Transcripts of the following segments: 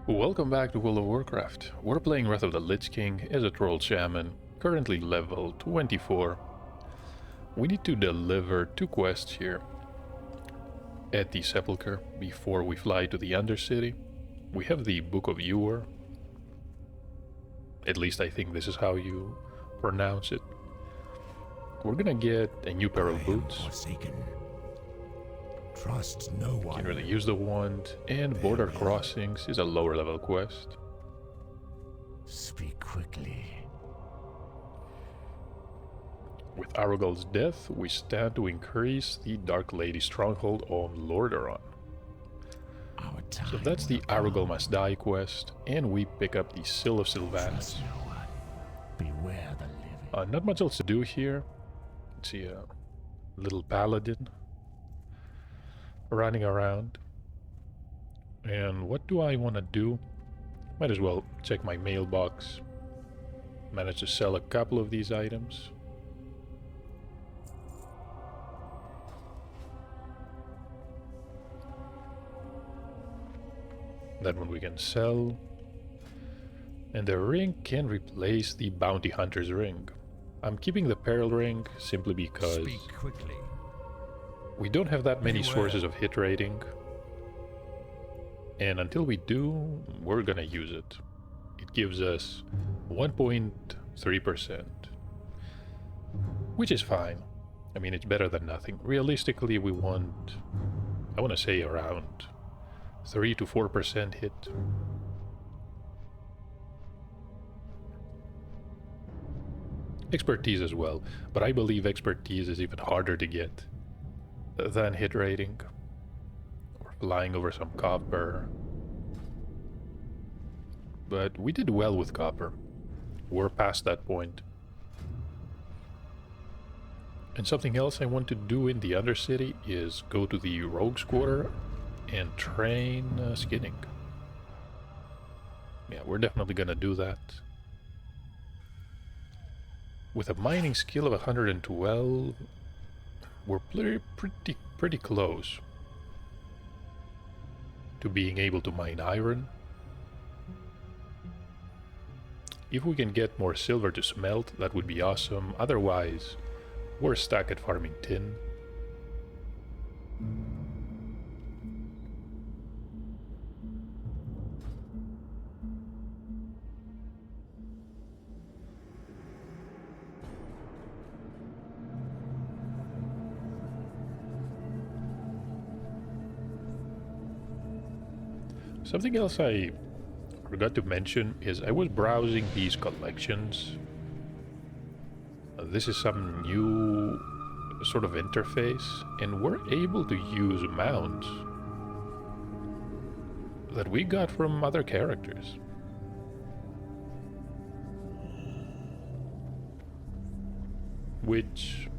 Welcome back to World of Warcraft. We're playing Wrath of the Lich King as a troll shaman, currently level 24. We need to deliver 2 quests here at the Sepulchre before we fly to the Undercity. We have the Book of Ewer. At least I think this is how you pronounce it. We're gonna get a new pair of boots. Forsaken. Trust no one. Can't really use the wand, and Border Crossings is a lower level quest. Speak quickly. With Arugul's death, we stand to increase the Dark Lady stronghold on Lordaeron. Our time So that's the will come. Arugul Must Die quest, and we pick up the Seal of Sylvanas. Trust no one. Beware the living. Not much else to do here. Let's see a little paladin running around. And what do I want to do? Might as well check my mailbox. Managed to sell a couple of these items. That one we can sell. And the ring can replace the Bounty Hunter's ring. I'm keeping the Peril ring simply because Speak quickly. we don't have that many Beware. sources of hit rating. And until we do, we're gonna use it. It gives us 1.3%. Which is fine. I mean, it's better than nothing. Realistically, we want, I want to say around 3 to 4% hit. Expertise as well, but I believe expertise is even harder to get than hit rating. Or flying over some copper. But we did well with copper. We're past that point. And something else I want to do in the Undercity is go to the Rogue's Quarter and train skinning. Yeah, we're definitely gonna do that. With a mining skill of 112, we're pretty close to being able to mine iron. If we can get more silver to smelt, that would be awesome. Otherwise, we're stuck at farming tin. Something else I forgot to mention is I was browsing these collections. This is some new sort of interface, and we're able to use mounts that we got from other characters. Which,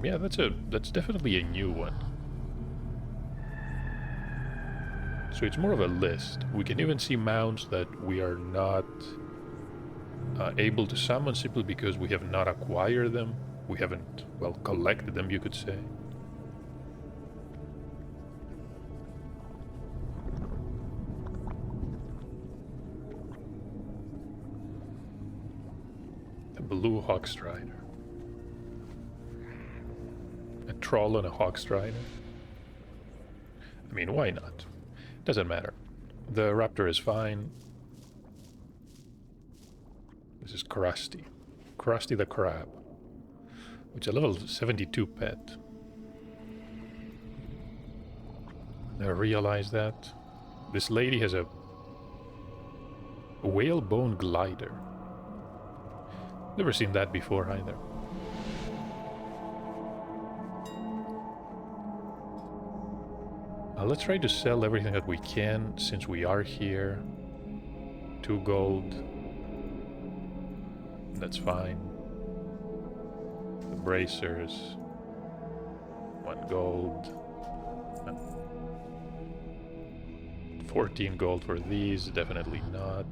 yeah, that's definitely a new one. So it's more of a list. We can even see mounts that we are not able to summon simply because we have not acquired them. We haven't, well, collected them, you could say. The blue Hawkstrider. A troll and a Hawkstrider. I mean, why not? Doesn't matter. The raptor is fine. This is Krusty. Krusty the Crab. Which is a level 72 pet. I realize that. This lady has a whalebone glider. Never seen that before either. Let's try to sell everything that we can since we are here. 2 gold. That's fine. The bracers. 1 gold. 14 gold for these, definitely not.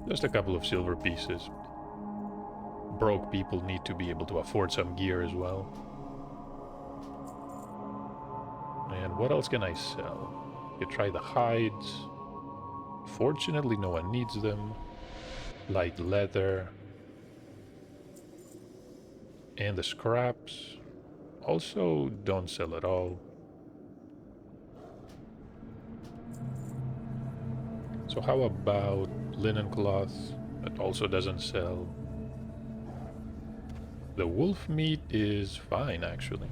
Just a couple of silver pieces. Broke people need to be able to afford some gear as well. And what else can I sell? You try the hides. Fortunately, no one needs them. Light leather. And the scraps. Also, don't sell at all. So how about linen cloth? That also doesn't sell. The wolf meat is fine, actually.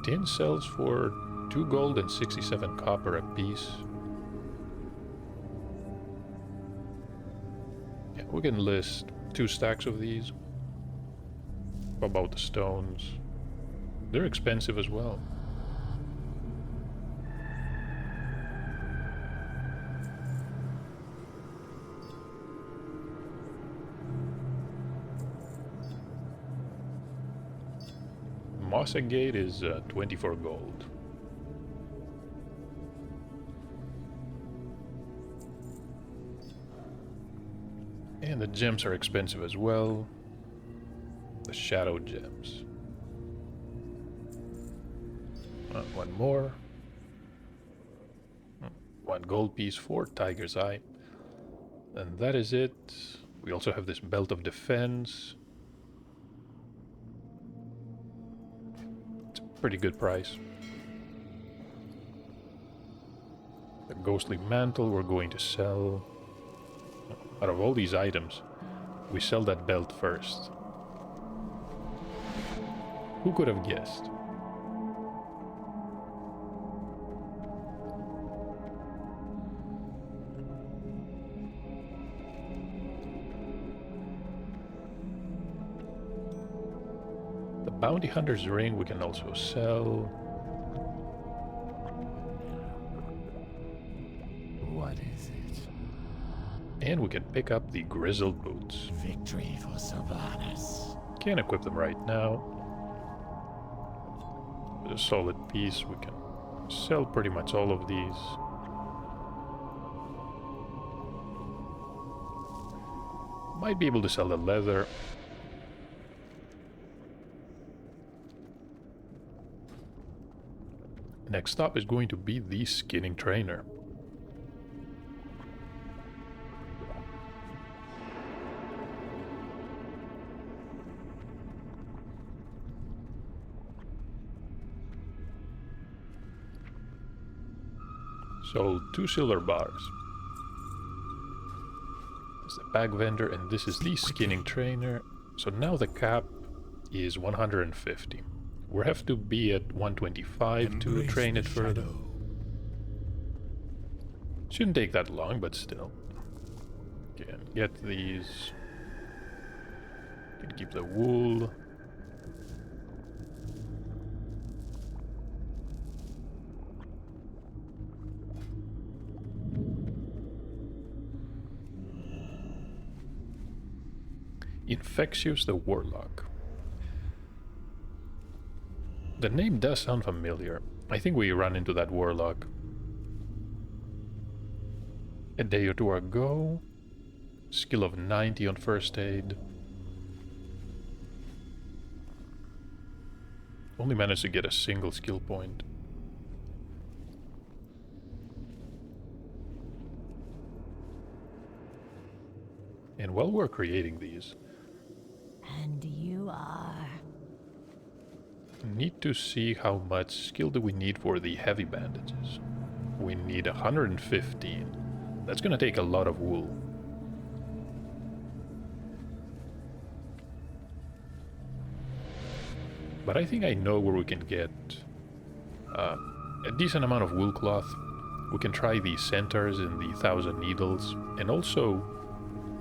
Tin sells for 2 gold and 67 copper apiece. Yeah, we can list 2 stacks of these. What about the stones? They're expensive as well. Moss Agate is 24 gold. And the gems are expensive as well. The shadow gems. One more. 1 gold piece for Tiger's Eye. And that is it. We also have this Belt of Defense. It's a pretty good price. The Ghostly Mantle we're going to sell. Out of all these items, we sell that belt first. Who could have guessed? The Bounty Hunter's Ring we can also sell. What is it? And we can pick up the Grizzled Boots. Victory for Sylvanas. Can't equip them right now. With a solid piece, we can sell pretty much all of these. Might be able to sell the leather. Next up is going to be the Skinning Trainer. Sold 2 silver bars. It's the bag vendor, and this is the Skinning Trainer. So now the cap is 150. We have to be at 125 to train it further. Shouldn't take that long, but still. Can get these. Can keep the wool. Infectious the Warlock. The name does sound familiar. I think we ran into that Warlock a day or 2 ago. Skill of 90 on first aid. Only managed to get a single skill point. And while we're creating these, And you are... need to see how much skill do we need for the heavy bandages. We need 115. That's gonna take a lot of wool. But I think I know where we can get a decent amount of wool cloth. We can try the Centaurs in the 1,000 Needles, and also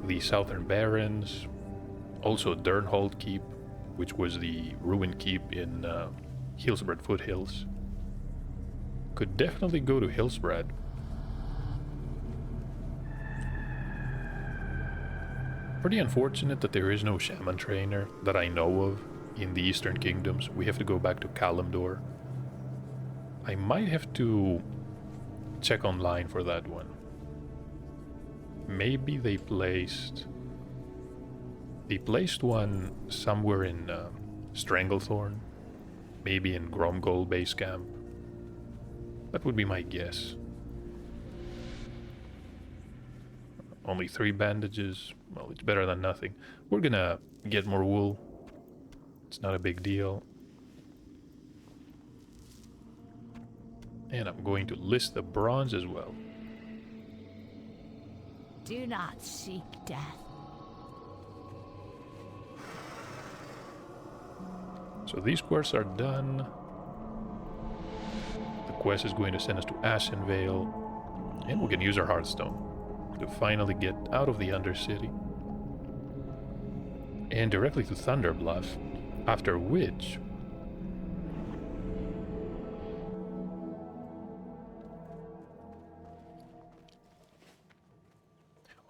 the Southern Barrens, also Durnhold Keep, which was the ruined keep in Hillsbrad Foothills. Could definitely go to Hillsbrad. Pretty unfortunate that there is no Shaman trainer that I know of in the Eastern Kingdoms. We have to go back to Kalimdor. I might have to check online for that one. Maybe they placed one somewhere in Stranglethorn. Maybe in Gromgol base camp. That would be my guess. Only 3 bandages. Well, it's better than nothing. We're gonna get more wool. It's not a big deal. And I'm going to list the bronze as well. Do not seek death. So these quests are done. The quest is going to send us to Ashenvale. And we can use our Hearthstone to finally get out of the Undercity. And directly to Thunderbluff. After which...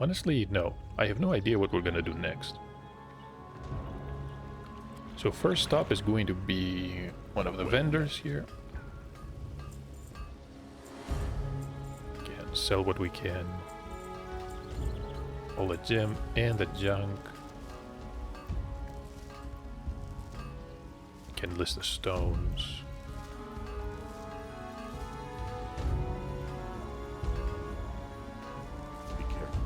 honestly, no. I have no idea what we're gonna do next. So first stop is going to be one of the vendors here. Can sell what we can. All the gem and the junk. Can list the stones. Be careful.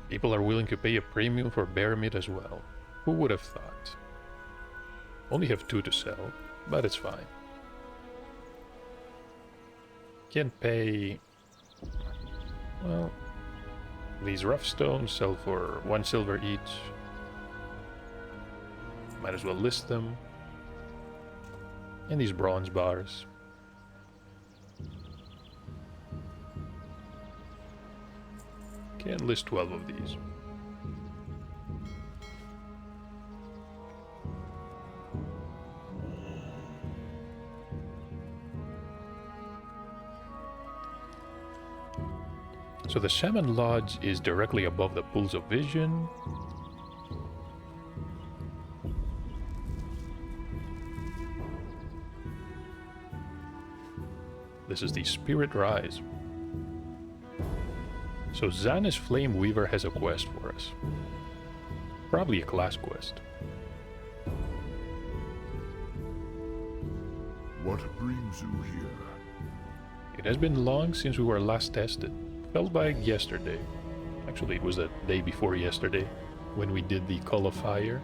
People are willing to pay a premium for bear meat as well. Who would have thought? Only have 2 to sell, but it's fine. Can pay... well... these rough stones sell for 1 silver each. Might as well list them. And these bronze bars. Can list 12 of these. So the Shaman Lodge is directly above the pools of vision. This is the Spirit Rise. So Xana's Flame Weaver has a quest for us. Probably a class quest. What brings you here? It has been long since we were last tested. Felt like yesterday. Actually, it was the day before yesterday when we did the Call of Fire.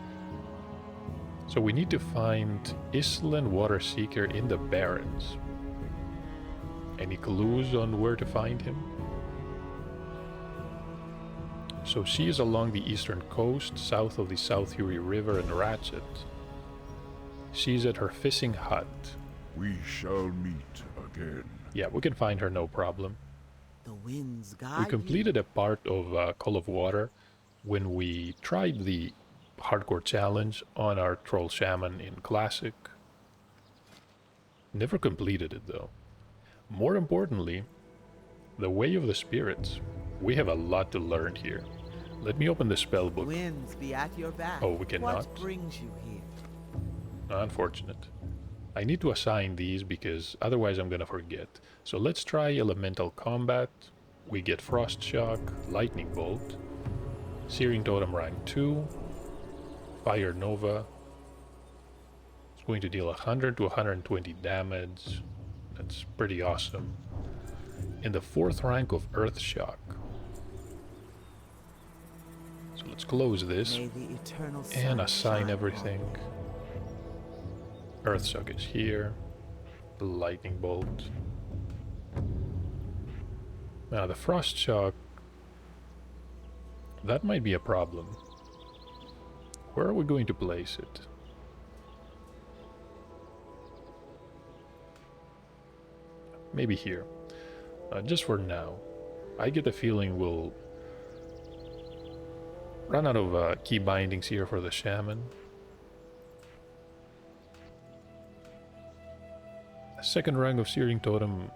So we need to find Islan Waterseeker in the Barrens. Any clues on where to find him? So she is along the eastern coast, south of the South Uri River and Ratchet. She's at her fishing hut. We shall meet again. Yeah, we can find her, no problem. The winds guide We completed a part of Call of Water when we tried the hardcore challenge on our Troll Shaman in Classic. Never completed it though. More importantly, the Way of the Spirits. We have a lot to learn here. Let me open the spell book. Winds be at your back. Oh, we cannot? What brings you here? Unfortunate. I need to assign these because otherwise I'm gonna forget. So let's try Elemental Combat. We get Frost Shock, Lightning Bolt, Searing Totem rank 2, Fire Nova. It's going to deal 100 to 120 damage. That's pretty awesome. In the 4th rank of Earth Shock. So let's close this May the eternal and sun assign shine everything. on you. Earth Shock is here. The Lightning Bolt. Now the Frost Shock, that might be a problem. Where are we going to place it? Maybe here. Just for now. I get the feeling we'll run out of key bindings here for the Shaman. Second rank of Searing Totem,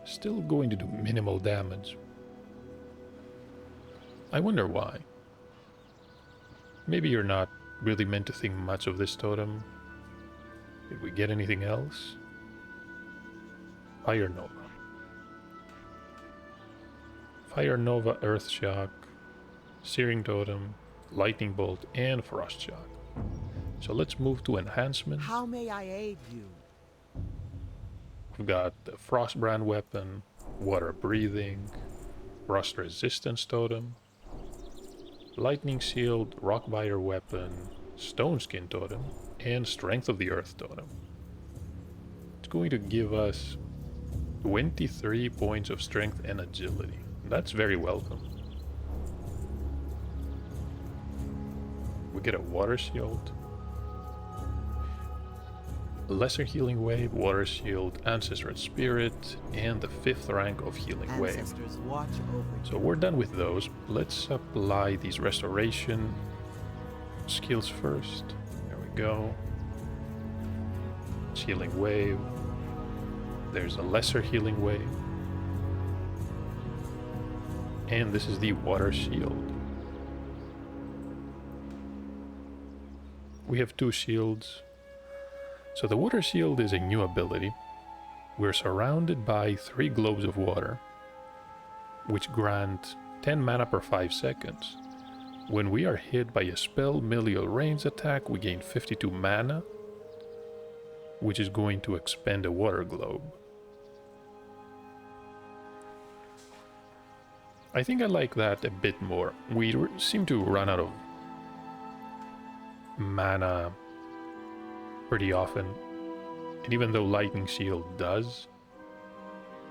still going to do minimal damage. I wonder why. Maybe you're not really meant to think much of this totem. Did we get anything else? Fire Nova. Fire Nova, Earth Shock, Searing Totem, Lightning Bolt, and Frost Shock. So let's move to enhancements. How may I aid you? We've got the Frostbrand weapon, Water Breathing, Frost Resistance Totem, Lightning Shield, Rockbiter weapon, Stone Skin Totem, and Strength of the Earth Totem. It's going to give us 23 points of strength and agility. That's very welcome. We get a Water Shield, Lesser Healing Wave, Water Shield, Ancestral Spirit, and the 5th rank of Healing Wave. Ancestors watch over So we're done with those. Let's apply these restoration skills first. There we go. Healing Wave. There's a Lesser Healing Wave. And this is the Water Shield. We have 2 shields. So the Water Shield is a new ability. We're surrounded by 3 globes of water, which grant 10 mana per 5 seconds. When we are hit by a spell, melee, or ranged attack, we gain 52 mana, which is going to expend a water globe. I think I like that a bit more. We seem to run out of mana pretty often, and even though Lightning Shield does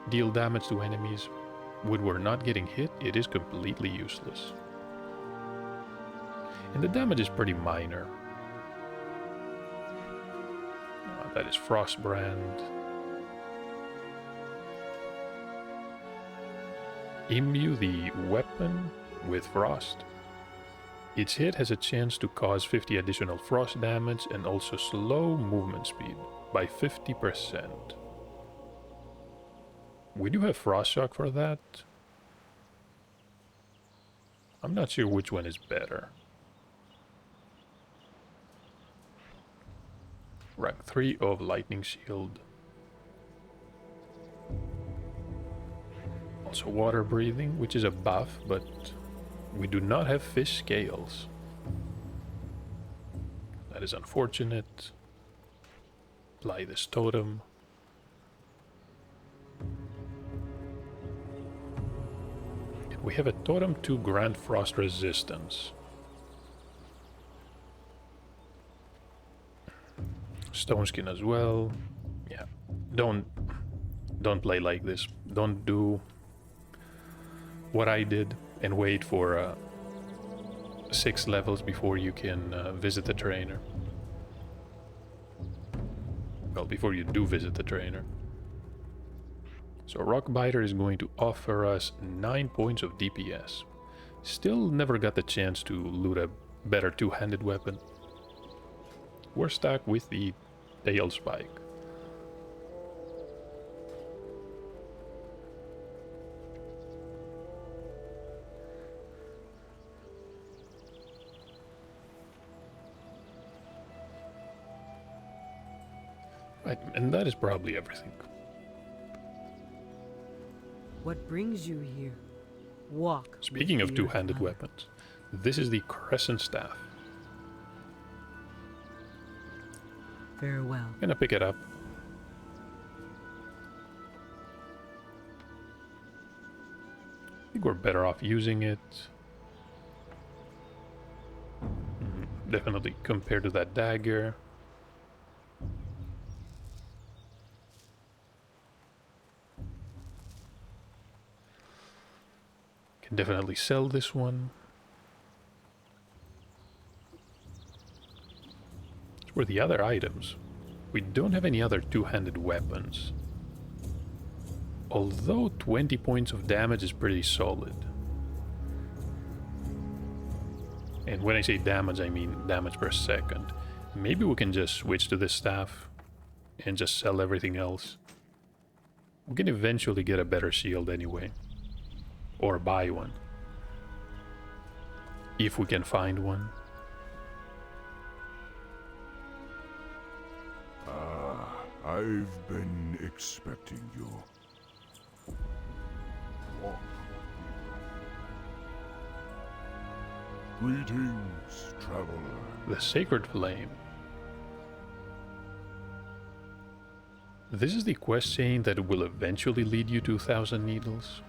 deal damage to enemies, when we're not getting hit, it is completely useless. And the damage is pretty minor. That is Frostbrand. Imbue the weapon with Frost. Each hit has a chance to cause 50 additional frost damage and also slow movement speed by 50%. We do have Frost Shock for that. I'm not sure which one is better. Rank 3 of Lightning Shield. Also Water Breathing, which is a buff, but we do not have fish scales. That is unfortunate. Apply this totem. And we have a totem to grant frost resistance. Stone Skin as well. Yeah. Don't play like this. Don't do what I did and wait for 6 levels before you can visit the trainer. Well, before you do visit the trainer. So Rockbiter is going to offer us 9 points of DPS. Still never got the chance to loot a better 2-handed weapon. We're stuck with the Tail Spike. Right, and that is probably everything. What brings you here? Walk. Speaking of with the Earth two-handed Mother. weapons, this is the Crescent Staff. Farewell. Gonna pick it up. I think we're better off using it. Definitely compared to that dagger. Can definitely sell this one. As for the other items, we don't have any other two-handed weapons. Although 20 points of damage is pretty solid. And when I say damage, I mean damage per second. Maybe we can just switch to this staff and just sell everything else. We can eventually get a better shield anyway. Or buy one. if we can find one. I've been expecting you. Walk. Greetings, traveler. The Sacred Flame. This is the quest chain that will eventually lead you to 1,000 Needles.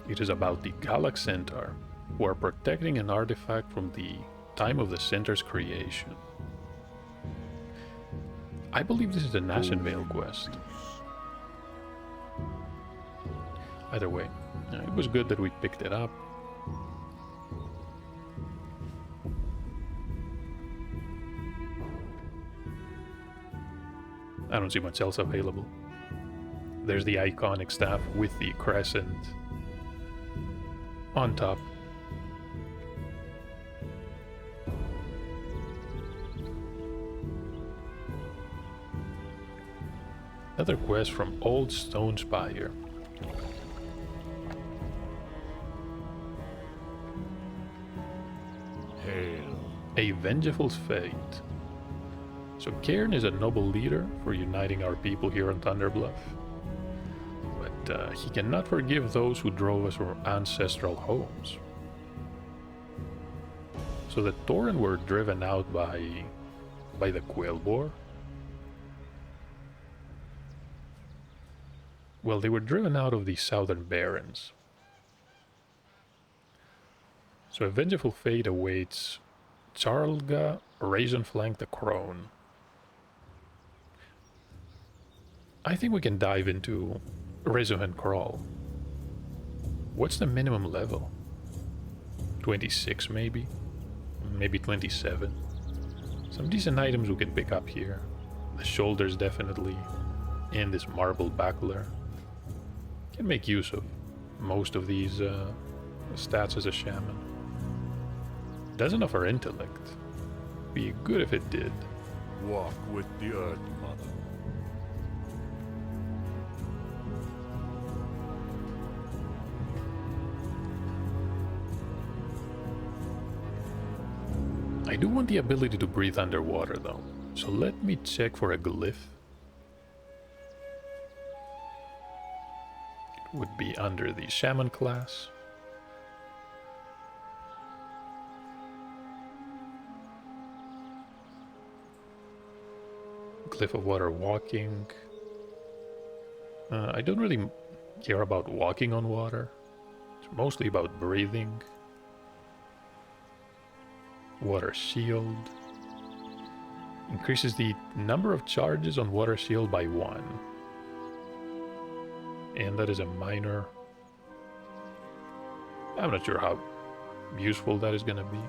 It is about the Galak Centaur, who are protecting an artifact from the time of the Centaur's creation. I believe this is the Nashenvale quest. Either way, it was good that we picked it up. I don't see much else available. There's the iconic staff with the crescent on top. Another quest from Old Stone Spire. Hail. A Vengeful Fate. So Cairn is a noble leader for uniting our people here on Thunderbluff. But he cannot forgive those who drove us from ancestral homes. So the Tauren were driven out by the Quailboar. Well, they were driven out of the Southern Barrens. So a Vengeful Fate awaits Charlga, Razorflank the Crone. I think we can dive into Razorflank Crawl. What's the minimum level? 26 maybe? Maybe 27. Some decent items we can pick up here. The shoulders definitely. And this marble buckler. Can make use of most of these stats as a shaman. Doesn't offer intellect. Be good if it did. Walk with the Earth Mother. I do want the ability to breathe underwater though, so let me check for a glyph. It would be under the Shaman class. Glyph of water walking. I don't really care about walking on water. It's mostly about breathing. Water shield. Increases the number of charges on water shield by 1. And that is a minor. I'm not sure how useful that is going to be.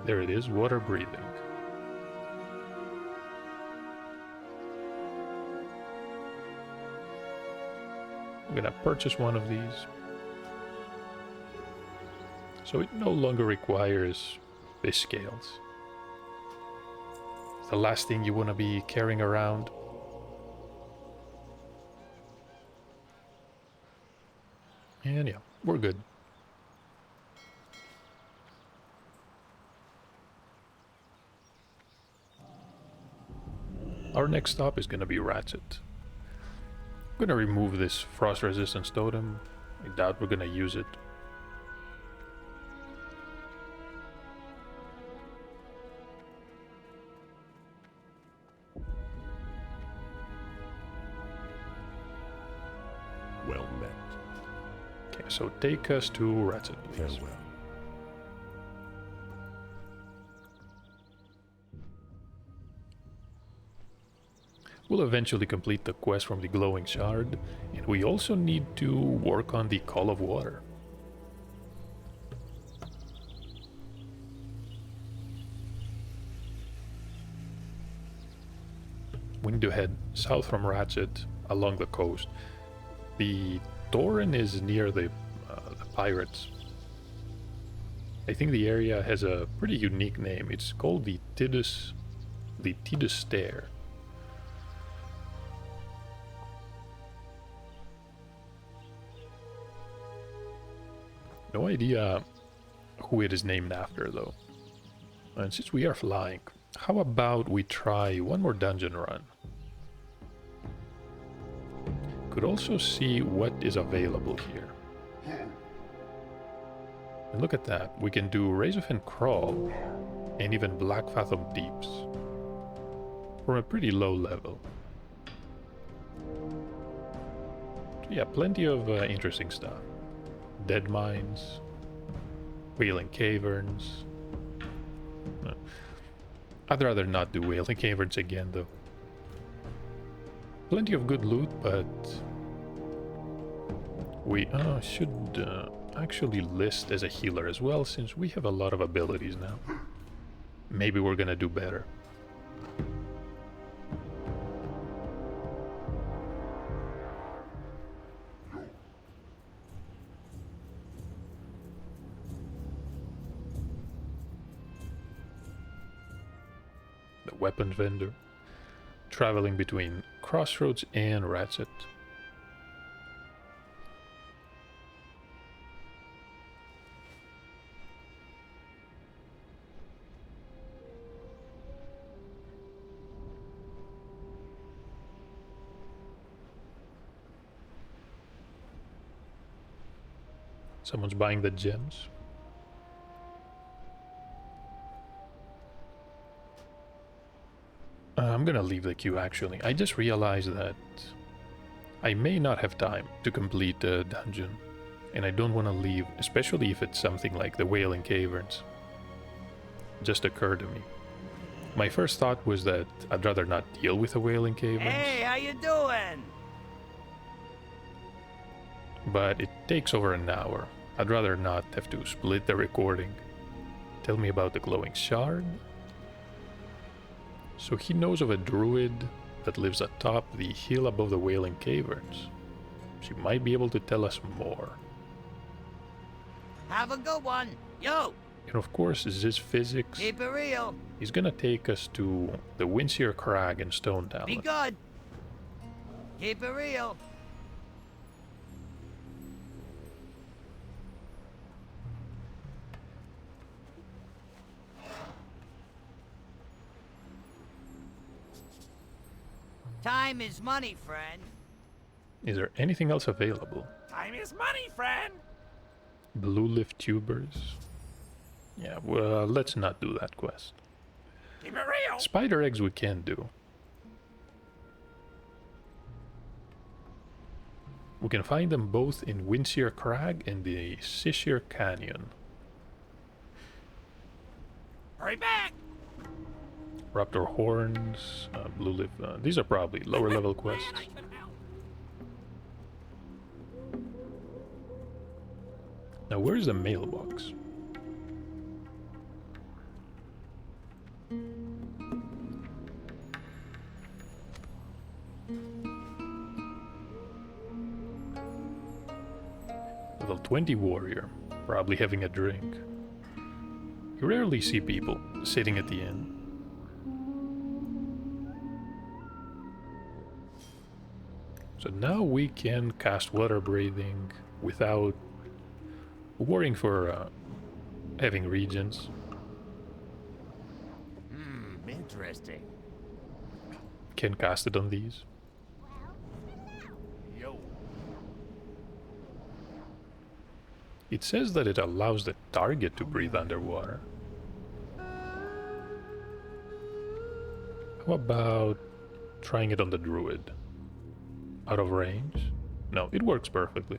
There it is, water breathing. I'm going to purchase one of these. So it no longer requires fish scales. It's the last thing you want to be carrying around. And yeah, we're good. Our next stop is going to be Ratchet. I'm going to remove this frost resistance totem. I doubt we're going to use it. Well met. Okay, so take us to Ratchet, please. Farewell. We'll eventually complete the quest from the glowing shard, and we also need to work on the Call of Water. We need to head south from Ratchet along the coast. The Tauren is near the pirates. I think the area has a pretty unique name. It's called the Tidus Stair. No idea who it is named after, though. And since we are flying, how about we try one more dungeon run? Could also see what is available here. And look at that, we can do Raise of and Crawl, and even Black Fathom Deeps. From a pretty low level. So yeah, plenty of interesting stuff. Dead Mines, Wailing Caverns. I'd rather not do Wailing Caverns again, though. Plenty of good loot, but we should actually list as a healer as well, since we have a lot of abilities now. Maybe we're gonna do better. The weapons vendor, traveling between Crossroads and Ratchet. Someone's buying the gems. I'm gonna leave the queue actually. I just realized that I may not have time to complete the dungeon. And I don't want to leave, especially if it's something like the Wailing Caverns. Just occurred to me. My first thought was that I'd rather not deal with the Wailing Caverns. Hey, how you doing? But it takes over an hour. I'd rather not have to split the recording. Tell me about the glowing shard. So he knows of a druid that lives atop the hill above the Wailing Caverns. She might be able to tell us more. Have a good one. Yo, And of course, Ziz Physics, keep it real. he's gonna take us to the Windseer Crag in Stone Town. Be good. Keep it real. Time is money, friend. Is there anything else available? Time is money, friend. Blue Leaf Tubers? Yeah, well, let's not do that quest. Keep it real. Spider eggs we can do. We can find them both in Windseer Crag and the Sishir Canyon. Hurry back. Raptor Horns, Blue Leaf, these are probably lower level quests. I can help. Now where's the mailbox? Level 20 warrior, probably having a drink. You rarely see people sitting at the inn. So now we can cast water breathing without worrying for having regions. Interesting. Can cast it on these. Yo. It says that it allows the target to breathe underwater. How about trying it on the druid? Out of range? No, it works perfectly.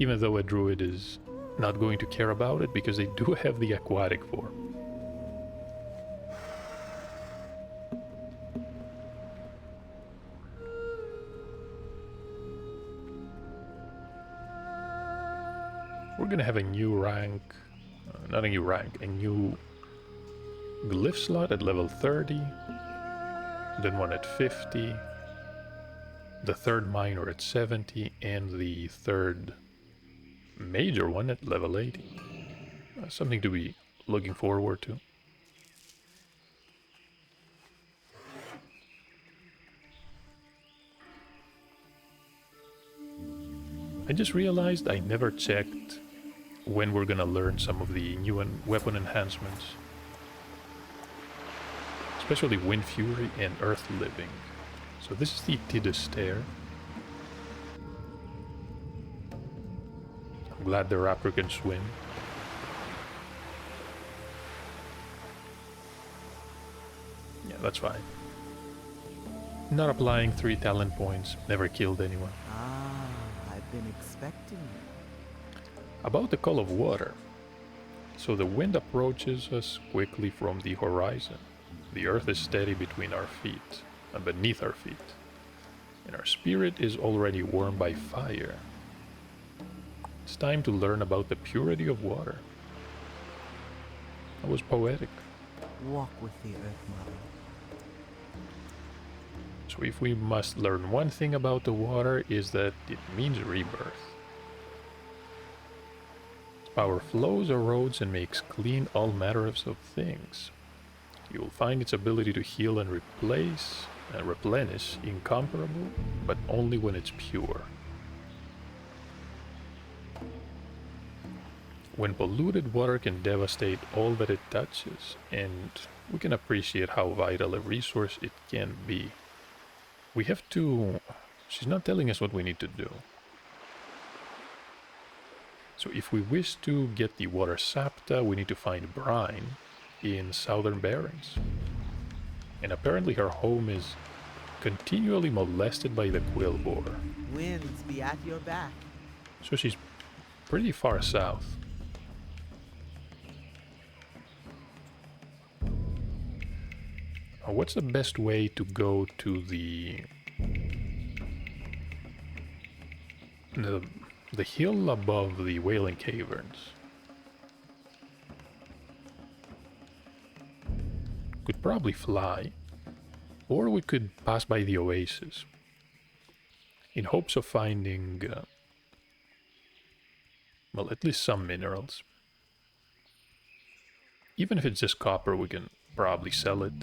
Even though a druid is not going to care about it because they do have the aquatic form. We're gonna have a new rank, not a new rank, a new glyph slot at level 30, then one at 50, the third minor at 70, and the third major one at level 80. Something to be looking forward to. I just realized I never checked when we're gonna learn some of the new weapon enhancements. Especially Wind Fury and Earth Living. So this is the Tidus Stair. I'm glad the raptor can swim. Yeah, that's fine. Not applying 3 talent points, never killed anyone. Ah, I've been expecting you. About the Call of Water. So the wind approaches us quickly from the horizon. The earth is steady between our feet and beneath our feet. And our spirit is already warmed by fire. It's time to learn about the purity of water. That was poetic. Walk with the Earth Mother. So if we must learn one thing about the water is that it means rebirth. Its power flows, erodes, and makes clean all manners of things. You will find its ability to heal and replace and replenish incomparable, but only when it's pure. When polluted water can devastate all that it touches, and we can appreciate how vital a resource it can be. We have to... She's not telling us what we need to do. So if we wish to get the water sapta, we need to find brine in Southern Barrens. And apparently her home is continually molested by the quill boar. Winds be at your back. So she's pretty far south. What's the best way to go to the hill above the Wailing Caverns? Could probably fly, or we could pass by the oasis in hopes of finding, well, at least some minerals. Even if it's just copper, we can probably sell it.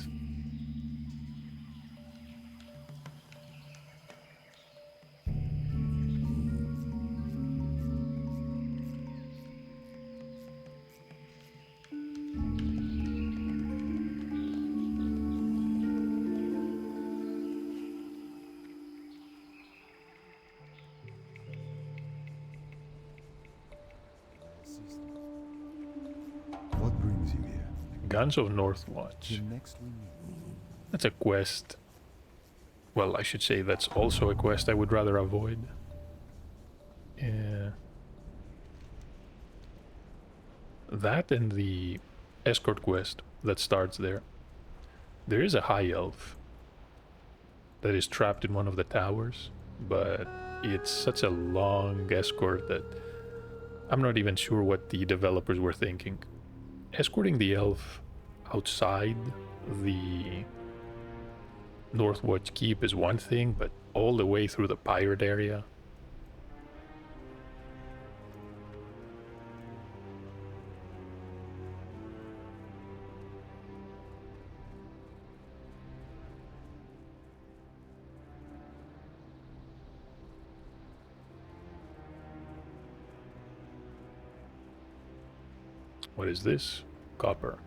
What brings you here? Guns of Northwatch. Next we meet. That's a quest. Well, I should say that's also a quest I would rather avoid. Yeah. That and the escort quest that starts there. There is a high elf that is trapped in one of the towers, but it's such a long escort that I'm not even sure what the developers were thinking. Escorting the elf outside the Northwatch Keep is one thing, but all the way through the pirate area. What is this? Copper.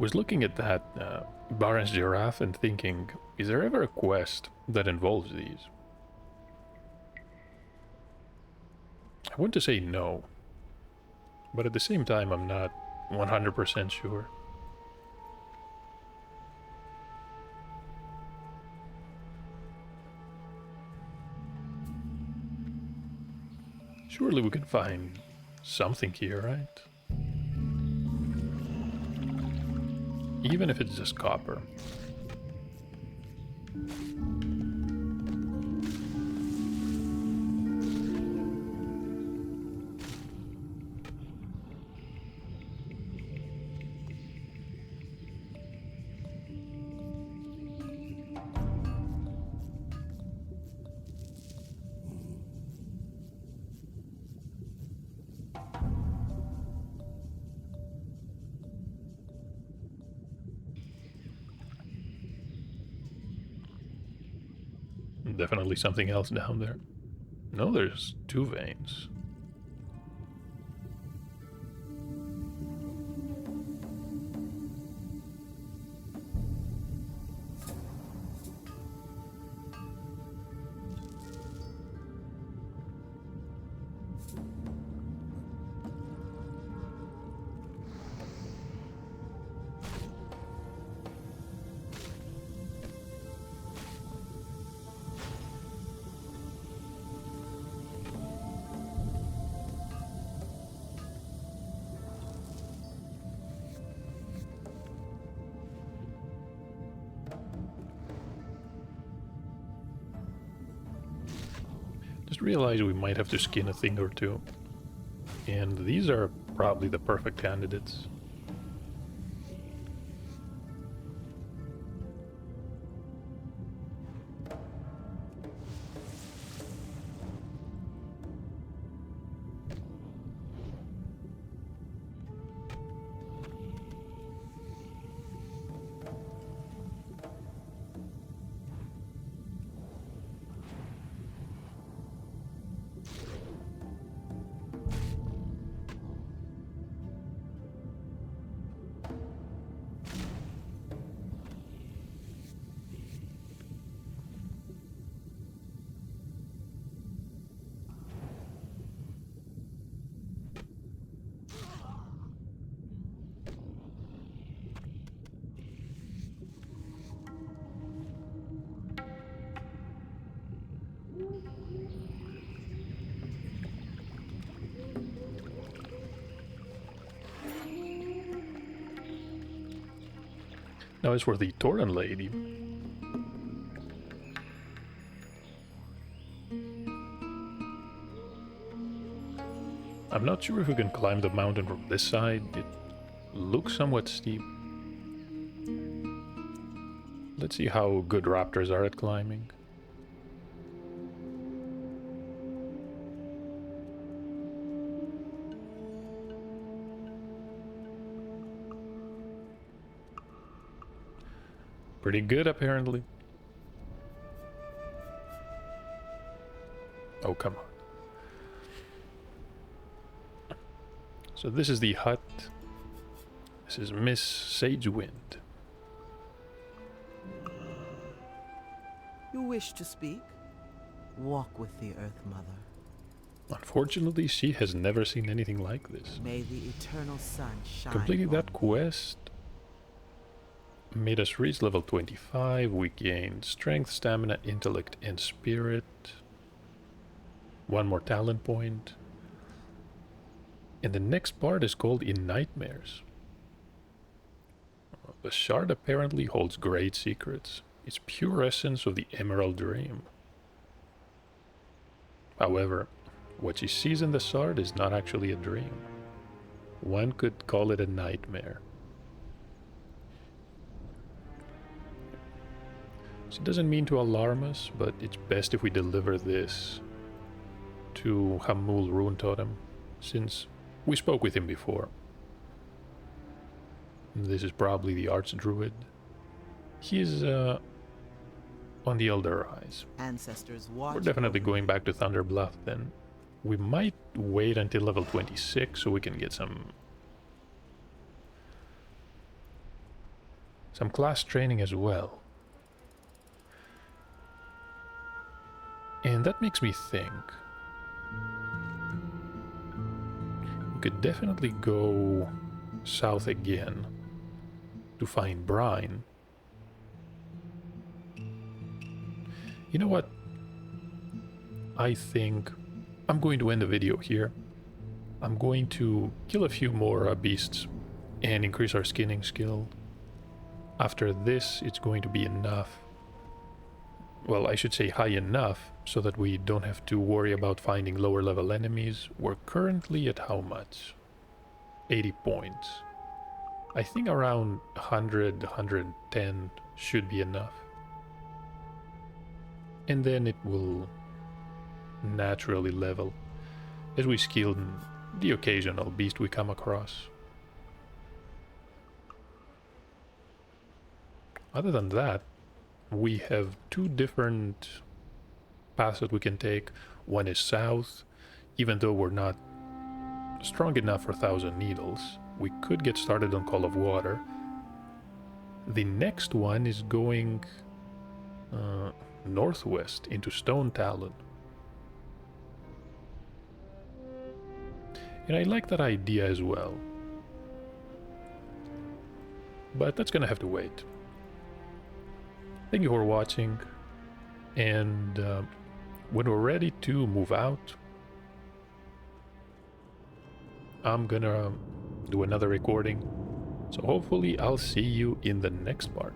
Was looking at that Baron's giraffe and thinking, is there ever a quest that involves these? I want to say no, but at the same time I'm not 100% sure. Surely we can find something here, right? Even if it's just copper. Definitely something else down there. No, there's two veins. Just realized we might have to skin a thing or two. And these are probably the perfect candidates. Now as for the Toran lady. I'm not sure if we can climb the mountain from this side. It looks somewhat steep. Let's see how good raptors are at climbing. Pretty good, apparently. Oh, come on. So this is the hut. This is Miss Sagewind. You wish to speak? Walk with the Earth Mother. Unfortunately, she has never seen anything like this. May the eternal sun shine. Completing on that quest made us reach level 25. We gained strength, stamina, intellect, and spirit. One more talent point. And the next part is called In Nightmares. The shard apparently holds great secrets. It's pure essence of the Emerald Dream. However, what she sees in the shard is not actually a dream. One could call it a nightmare. She doesn't mean to alarm us, but it's best if we deliver this to Hamul Rune Totem, since we spoke with him before. This is probably the Archdruid. He's on the Elder Rise. Ancestors watch. We're definitely over going back to Thunder Bluff then. We might wait until level 26 so we can get some some class training as well. And that makes me think. We could definitely go south again to find brine. You know what? I think I'm going to end the video here. I'm going to kill a few more beasts and increase our skinning skill. After this, it's going to be enough. Well, I should say high enough, so that we don't have to worry about finding lower level enemies. We're currently at how much? 80 points. I think around 100, 110 should be enough. And then it will naturally level as we skill the occasional beast we come across. Other than that, we have two different paths that we can take. One is south. Even though we're not strong enough for 1,000 needles, we could get started on Call of Water. The next one is going northwest into Stone Talon. And I like that idea as well. But that's gonna have to wait. Thank you for watching, and when we're ready to move out, I'm gonna do another recording, so hopefully I'll see you in the next part.